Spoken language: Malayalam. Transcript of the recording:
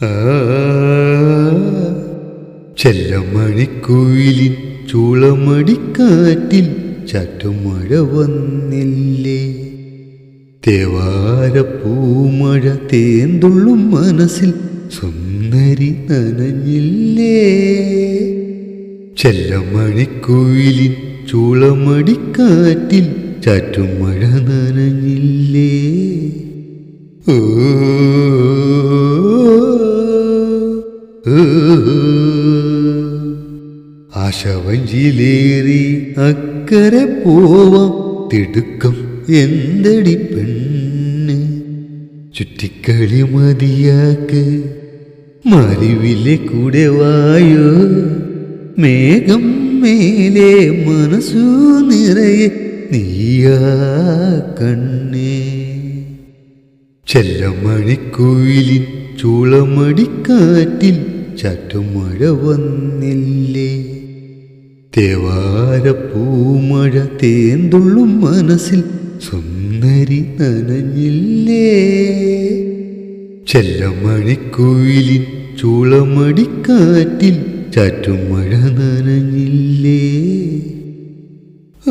ആ ചെല്ലമണിക്കുയിലിൻ ചൂളമടിക്കാറ്റിൽ ചാറ്റുമഴ വന്നില്ലേ. തേവാരപ്പൂമഴ തേന്തുള്ളും മനസ്സിൽ സുന്ദരി നനഞ്ഞില്ലേ. ചെല്ലമണിക്കുയിലിൻ ചൂളമടിക്കാറ്റിൽ ചാറ്റുമഴ നനഞ്ഞില്ലേ. ഓ ആശവഞ്ചിയിലേറി അക്കരെ പോവാം, തിടുക്കം എന്തടി പെണ്ണ്. ചുറ്റിക്കളി മതിയാക്ക്, മറിവിലെ കൂടെ വായോ. മേഘം മേലെ മനസ്സു നിറയെ നീയാ കണ്ണേ. ചെല്ലമണിക്കുയിലിൻ ചൂളമടിക്കാറ്റിൽ ചാറ്റുമഴ വന്നില്ലേ. തേവാരപ്പൂമഴ തേന്തുള്ളും മനസ്സിൽ സുന്ദരി നനഞ്ഞില്ലേ. ചെല്ലമണിക്കുയിലിൻ ചൂളമടിക്കാറ്റിൽ ചാറ്റുമഴ നനഞ്ഞില്ലേ. ഓ